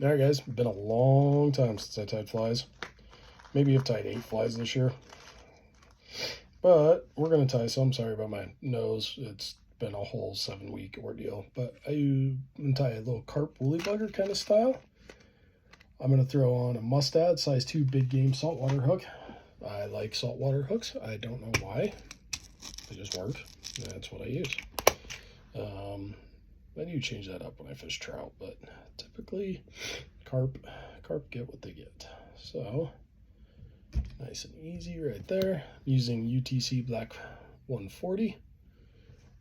Alright guys, been a long time since I tied flies. Maybe I've tied 8 flies this year. But we're going to tie some. Sorry about my nose. It's been a whole 7-week ordeal. But I'm going to tie a little carp woolly bugger kind of style. I'm going to throw on a mustad size 2 big game saltwater hook. I like saltwater hooks. I don't know why. They just work. That's what I use. I do change that up when I fish trout, but typically carp get what they get. So nice and easy right there. I'm using UTC Black 140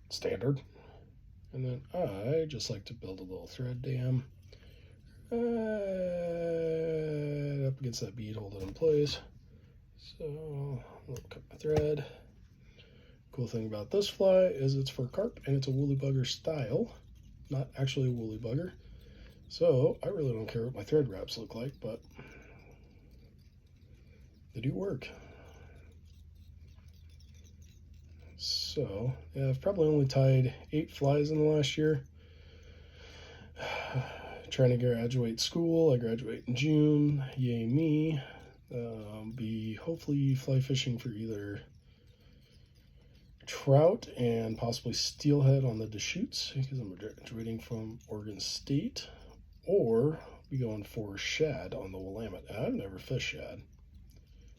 standard, and then I just like to build a little thread dam up against that bead, hold it in place. So I'll cut my thread. Cool thing about this fly is it's for carp and it's a woolly bugger style, not actually a woolly bugger. So I really don't care what my thread wraps look like, but they do work. So yeah, I've probably only tied 8 flies in the last year. Trying to graduate school. I graduate in June. Yay me. Be hopefully fly fishing for either trout and possibly steelhead on the Deschutes because I'm graduating from Oregon State, or be going for shad on the Willamette. I've never fished shad,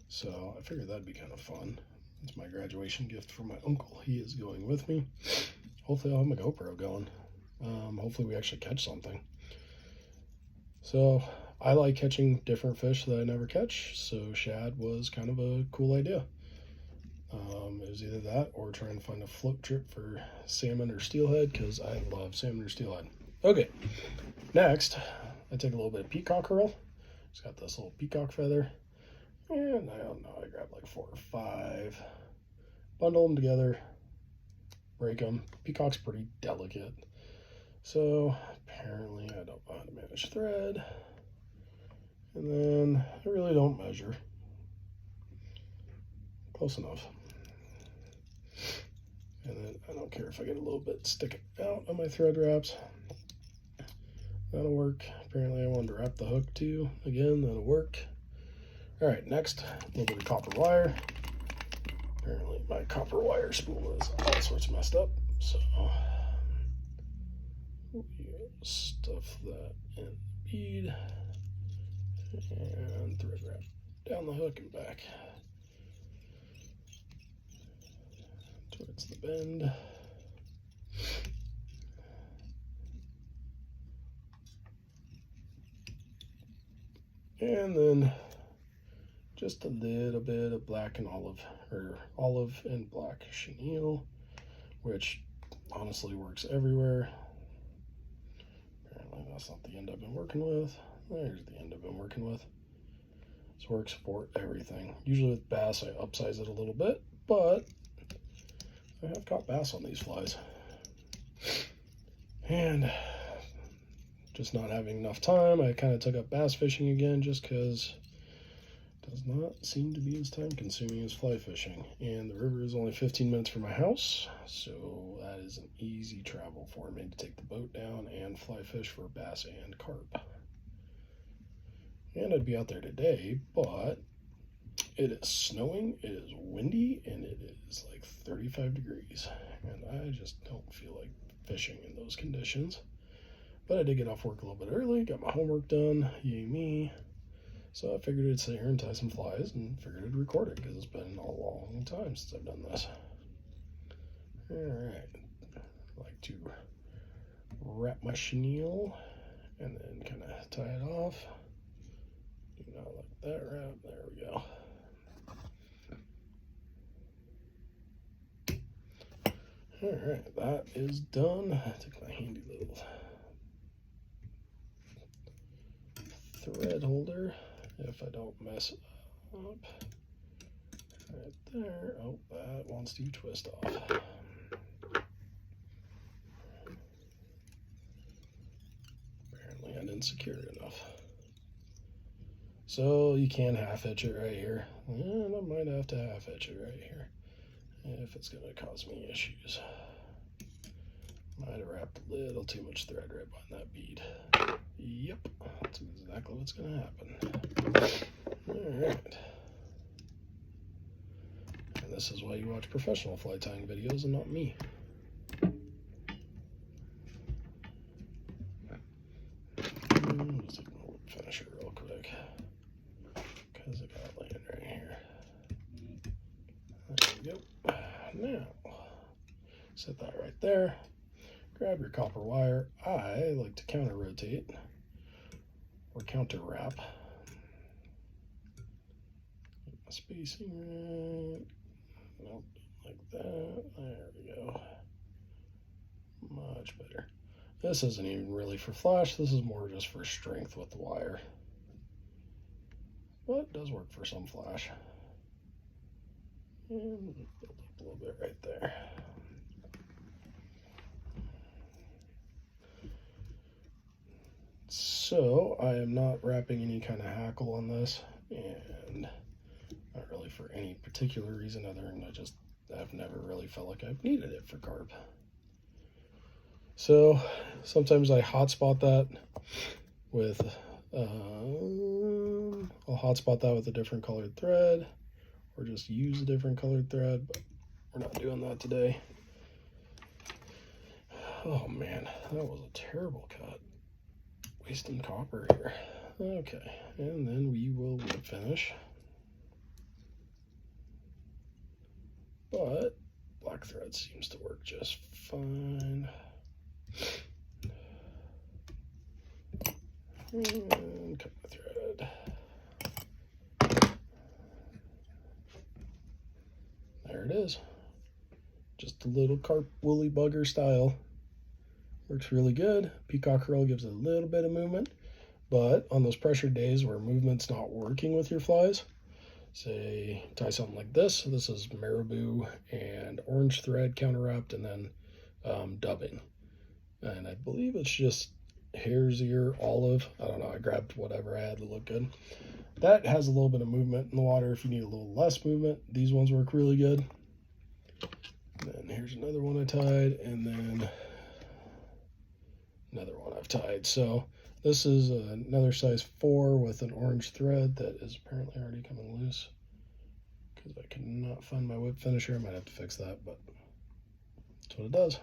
so I figured that'd be kind of fun. It's my graduation gift from my uncle. He is going with me. Hopefully I'll have my GoPro going. Hopefully we actually catch something. So I like catching different fish that I never catch, so shad was kind of a cool idea. It was either that or trying to find a float trip for salmon or steelhead, because I love salmon or steelhead. Okay, next I take a little bit of peacock herl. It's got this little peacock feather, and I don't know, I grab like 4 or 5, bundle them together, break them. Peacock's pretty delicate, so apparently I don't know how to manage thread, and then I really don't measure. Close enough. And then I don't care if I get a little bit sticking out on my thread wraps. That'll work. Apparently I wanted to wrap the hook too. Again, that'll work. All right, next, a little bit of copper wire. Apparently my copper wire spool is all sorts messed up, so we'll stuff that in the bead and thread wrap down the hook and back towards the bend. And then just a little bit of black and olive, or olive and black chenille, which honestly works everywhere. Apparently that's not the end I've been working with. There's the end I've been working with. This works for everything. Usually with bass I upsize it a little bit, but I have caught bass on these flies. And just not having enough time, I kind of took up bass fishing again, just because it does not seem to be as time consuming as fly fishing. And the river is only 15 minutes from my house, so that is an easy travel for me to take the boat down and fly fish for bass and carp. And I'd be out there today, but it is snowing, it is windy, and it is like 35 degrees. And I just don't feel like fishing in those conditions. But I did get off work a little bit early, got my homework done, yay me. So I figured I'd sit here and tie some flies, and figured I'd record it, because it's been a long time since I've done this. Alright, I like to wrap my chenille, and then kind of tie it off. Do not like that wrap, there we go. Alright, that is done. I took my handy little thread holder, if I don't mess up. Right there. Oh, that wants to twist off. Apparently I didn't secure it enough. So you can half hitch it right here. And I might have to half hitch it right here if it's going to cause me issues. Might have wrapped a little too much thread right behind that bead. Yep, that's exactly exactly what's going to happen. All right. And this is why you watch professional fly tying videos and not me. Let's take my whip finisher real quick, because I got it laying right here. There we go. Now, set that right there. Grab your copper wire. I like to counter rotate or counter wrap. Get my spacing right. Nope, like that. There we go. Much better. This isn't even really for flash. This is more just for strength with the wire. But it does work for some flash. And build up a little bit right there. So I am not wrapping any kind of hackle on this, and not really for any particular reason other than I've never really felt like I've needed it for carp. So sometimes I hotspot that with I'll hotspot that with a different colored thread, or just use a different colored thread, but we're not doing that today. Oh man, that was a terrible cut. Wasting copper here. Okay, and then we will whip finish. But black thread seems to work just fine. And cut my thread. There it is. Just a little carp woolly bugger style. Works really good. Peacock curl gives a little bit of movement, but on those pressure days where movement's not working with your flies, say tie something like this. This is marabou and orange thread counter wrapped, and then dubbing. And I believe it's just hare's ear olive. I don't know. I grabbed whatever I had to look good. That has a little bit of movement in the water. If you need a little less movement, these ones work really good. And then here's another one I tied, and then another one I've tied. So this is another size 4 with an orange thread that is apparently already coming loose because I cannot find my whip finisher. I might have to fix that, but that's what it does.